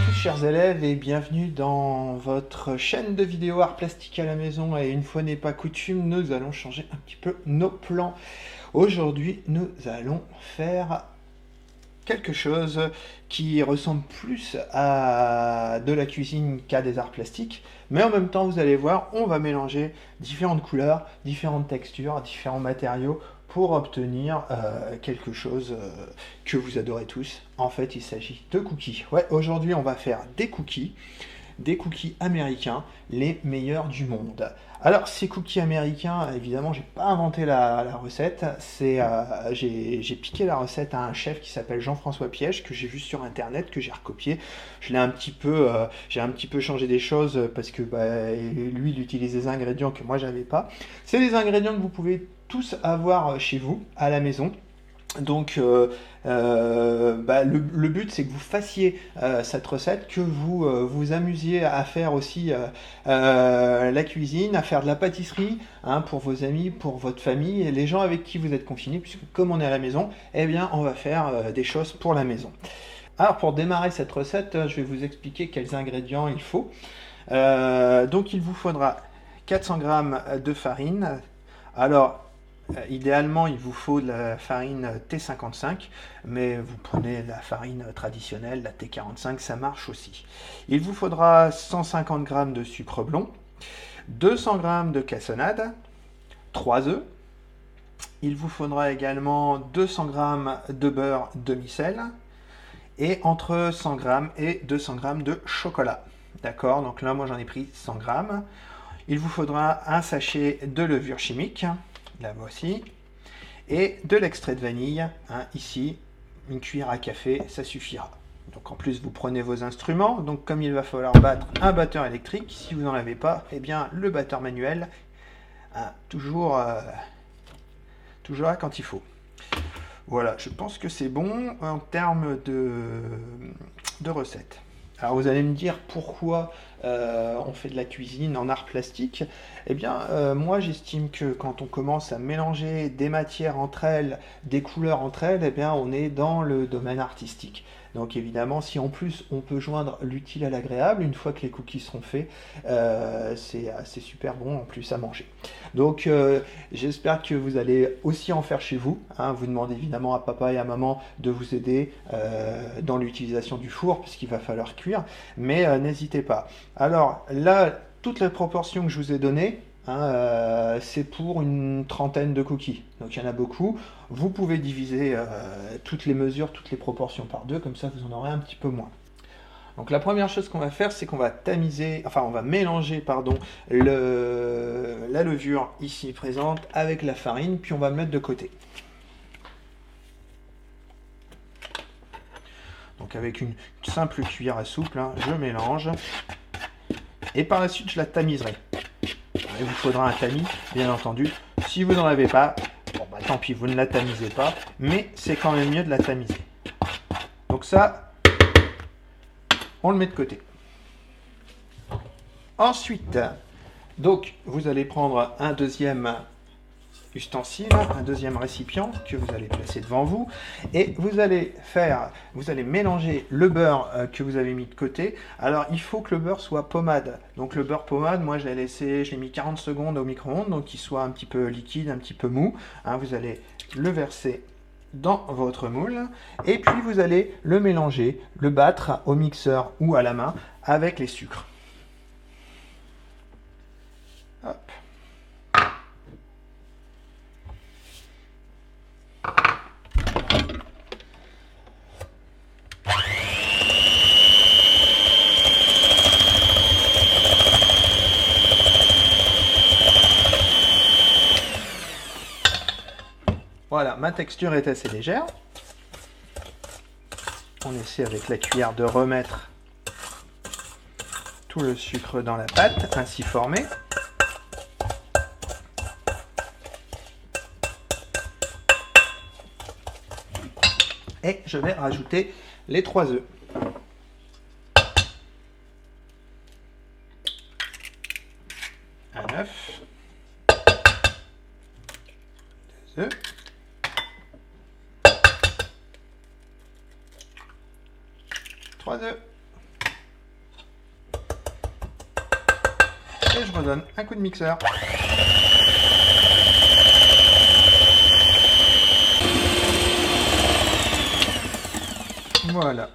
tous chers élèves et bienvenue dans votre chaîne de vidéos art plastique à la maison, et une fois n'est pas coutume, nous allons changer un petit peu nos plans. Aujourd'hui nous allons faire quelque chose qui ressemble plus à de la cuisine qu'à des arts plastiques, mais en même temps vous allez voir, on va mélanger différentes couleurs, différentes textures, différents matériaux pour obtenir quelque chose que vous adorez tous. En fait, il s'agit de cookies. Ouais, aujourd'hui, on va faire des cookies américains, les meilleurs du monde. Alors, ces cookies américains, évidemment, j'ai pas inventé la recette. J'ai piqué la recette à un chef qui s'appelle Jean-François Piège, que j'ai vu sur internet, que j'ai recopié. J'ai un petit peu changé des choses parce que lui, il utilise des ingrédients que moi j'avais pas. C'est des ingrédients que vous pouvez tous avoir chez vous à la maison. Donc le but c'est que vous fassiez cette recette, que vous vous amusiez à faire aussi la cuisine, à faire de la pâtisserie pour vos amis, pour votre famille et les gens avec qui vous êtes confinés, puisque comme on est à la maison, eh bien on va faire des choses pour la maison. Alors pour démarrer cette recette, je vais vous expliquer quels ingrédients il faut. Donc il vous faudra 400 g de farine. Alors idéalement, il vous faut de la farine T55, mais vous prenez la farine traditionnelle, la T45, ça marche aussi. Il vous faudra 150 g de sucre blond, 200 g de cassonade, 3 œufs. Il vous faudra également 200 g de beurre demi-sel et entre 100 g et 200 g de chocolat. D'accord, donc là, moi j'en ai pris 100 g. Il vous faudra un sachet de levure chimique. La voici, et de l'extrait de vanille, ici, une cuillère à café, ça suffira. Donc en plus vous prenez vos instruments, donc comme il va falloir battre un batteur électrique, si vous n'en avez pas, eh bien le batteur manuel, toujours là quand il faut. Voilà, je pense que c'est bon en termes de recettes. Alors vous allez me dire pourquoi on fait de la cuisine en art plastique. Eh bien, moi j'estime que quand on commence à mélanger des matières entre elles, des couleurs entre elles, eh bien on est dans le domaine artistique. Donc évidemment, si en plus on peut joindre l'utile à l'agréable, une fois que les cookies seront faits, c'est super bon en plus à manger. Donc j'espère que vous allez aussi en faire chez vous. Vous demandez évidemment à papa et à maman de vous aider dans l'utilisation du four, puisqu'il va falloir cuire, mais n'hésitez pas. Alors là, toutes les proportions que je vous ai données, c'est pour une trentaine de cookies. Donc il y en a beaucoup. Vous pouvez diviser toutes les mesures, toutes les proportions par deux, comme ça vous en aurez un petit peu moins. Donc la première chose qu'on va faire, c'est qu'on va on va mélanger la levure ici présente avec la farine, puis on va le mettre de côté. Donc avec une simple cuillère à soupe, je mélange. Et par la suite, je la tamiserai. Il vous faudra un tamis, bien entendu. Si vous n'en avez pas, tant pis, vous ne la tamisez pas, mais c'est quand même mieux de la tamiser. Donc ça, on le met de côté. Ensuite, donc, vous allez prendre un deuxième ustensile, un deuxième récipient que vous allez placer devant vous, et vous allez mélanger le beurre que vous avez mis de côté. Alors il faut que le beurre soit pommade. Donc le beurre pommade, moi je l'ai mis 40 secondes au micro-ondes, donc qu'il soit un petit peu liquide, un petit peu mou. Vous allez le verser dans votre moule, et puis vous allez le mélanger, le battre au mixeur ou à la main avec les sucres. Hop. Voilà, ma texture est assez légère. On essaie avec la cuillère de remettre tout le sucre dans la pâte, ainsi formée. Et je vais rajouter les 3 œufs. Un œuf. 2 œufs. 3 œufs. et je redonne un coup de mixeur. Voilà.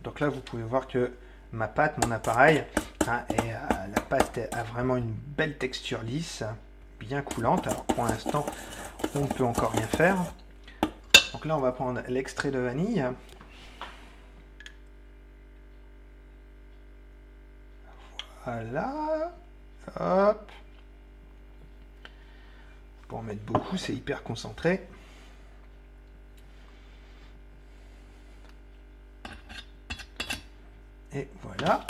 Donc là, vous pouvez voir que ma pâte, mon appareil, la pâte a vraiment une belle texture lisse, bien coulante. Alors pour l'instant, on ne peut encore rien faire. Donc là, on va prendre l'extrait de vanille. Voilà. Hop. Pour en mettre beaucoup, c'est hyper concentré. Et voilà.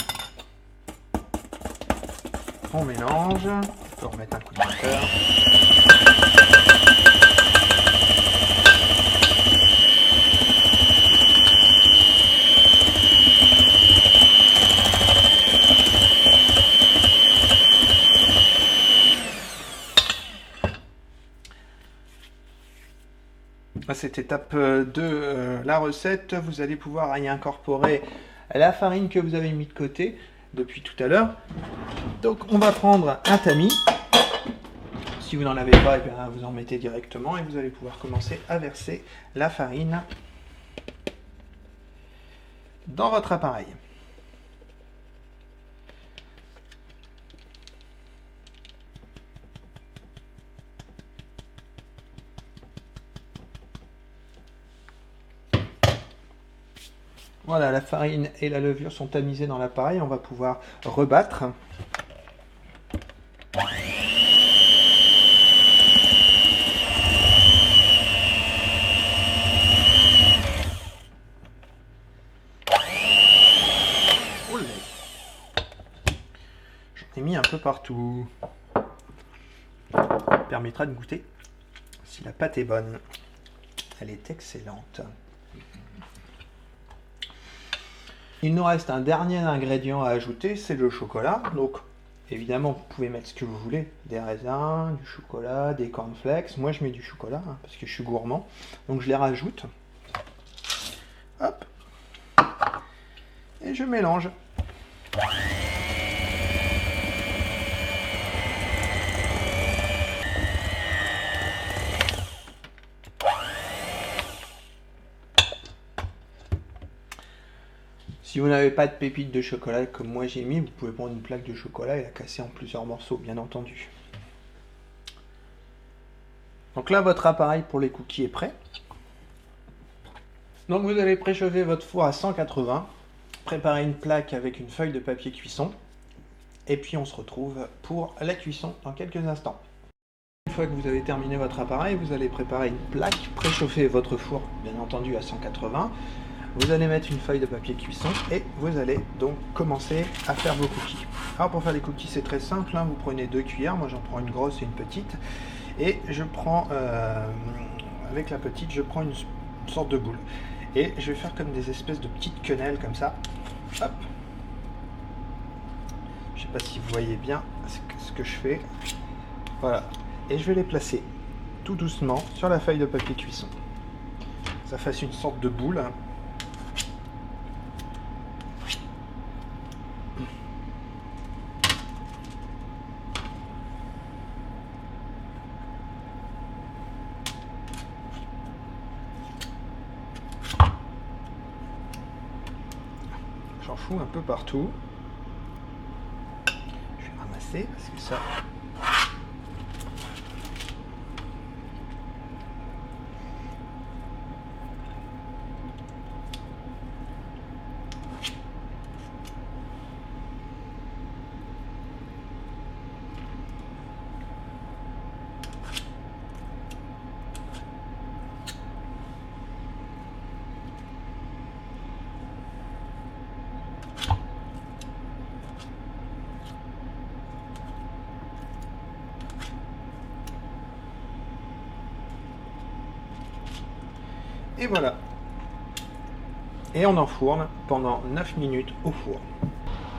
On mélange. On peut remettre un coup de moteur. À cette étape de la recette, vous allez pouvoir y incorporer la farine que vous avez mis de côté depuis tout à l'heure. Donc on va prendre un tamis. Si vous n'en avez pas, eh bien, vous en mettez directement et vous allez pouvoir commencer à verser la farine dans votre appareil. Voilà, la farine et la levure sont tamisées dans l'appareil. On va pouvoir rebattre. J'en ai mis un peu partout. Ça permettra de goûter si la pâte est bonne. Elle est excellente. Il nous reste un dernier ingrédient à ajouter, c'est le chocolat. Donc, évidemment, vous pouvez mettre ce que vous voulez. Des raisins, du chocolat, des cornflakes. Moi, je mets du chocolat, parce que je suis gourmand. Donc, je les rajoute. Hop. Et je mélange. Si vous n'avez pas de pépites de chocolat comme moi j'ai mis, vous pouvez prendre une plaque de chocolat et la casser en plusieurs morceaux, bien entendu. Donc là, votre appareil pour les cookies est prêt. Donc vous allez préchauffer votre four à 180, préparer une plaque avec une feuille de papier cuisson, et puis on se retrouve pour la cuisson dans quelques instants. Une fois que vous avez terminé votre appareil, vous allez préparer une plaque, préchauffer votre four, bien entendu à 180. Vous allez mettre une feuille de papier cuisson et vous allez donc commencer à faire vos cookies. Alors pour faire les cookies, c'est très simple, vous prenez 2 cuillères, moi j'en prends une grosse et une petite, et je prends, avec la petite, je prends une sorte de boule. Et je vais faire comme des espèces de petites quenelles comme ça. Hop. Je sais pas si vous voyez bien ce que je fais. Voilà. Et je vais les placer tout doucement sur la feuille de papier cuisson. Ça fasse une sorte de boule. J'en fous un peu partout. Je vais ramasser parce que ça... Et voilà. Et on enfourne pendant 9 minutes au four.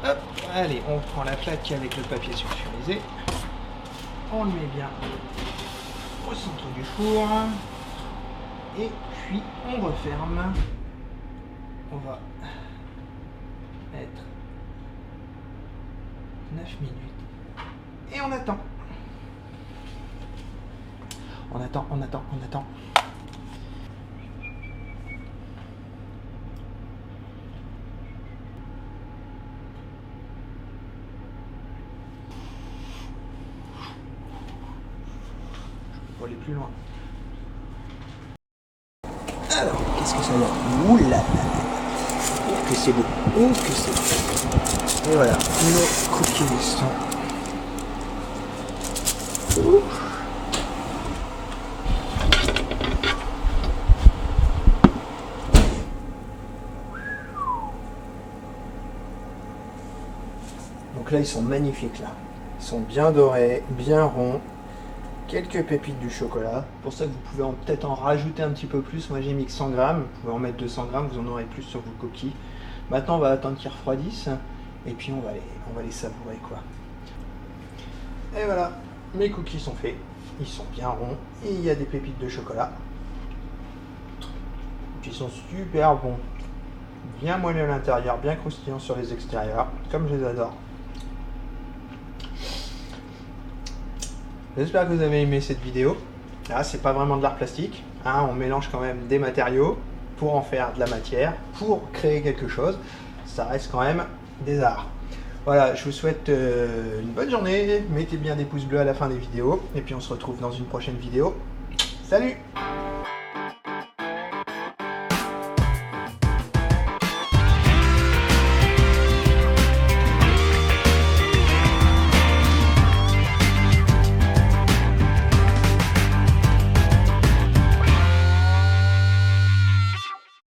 Hop, allez, on prend la plaque avec le papier sulfurisé. On le met bien au centre du four. Et puis on referme. On va mettre 9 minutes. Et on attend. On attend, on attend, on attend. Pour aller plus loin. Alors, qu'est-ce que ça donne? Ouh là là. Oh que c'est beau. Oh que c'est beau. Et voilà, nos cookies sont. Ouh. Donc là, ils sont magnifiques là. Ils sont bien dorés, bien ronds. Quelques pépites du chocolat. Pour ça que vous pouvez peut-être en rajouter un petit peu plus. Moi j'ai mis que 100 grammes. Vous pouvez en mettre 200 grammes, vous en aurez plus sur vos coquilles. Maintenant on va attendre qu'ils refroidissent. Et puis on va les savourer quoi. Et voilà, mes cookies sont faits. Ils sont bien ronds. Et il y a des pépites de chocolat. Qui sont super bons. Bien moelleux à l'intérieur, bien croustillants sur les extérieurs. Comme je les adore. J'espère que vous avez aimé cette vidéo. Là, c'est pas vraiment de l'art plastique. Hein, on mélange quand même des matériaux pour en faire de la matière, pour créer quelque chose. Ça reste quand même des arts. Voilà, je vous souhaite une bonne journée. Mettez bien des pouces bleus à la fin des vidéos. Et puis on se retrouve dans une prochaine vidéo. Salut!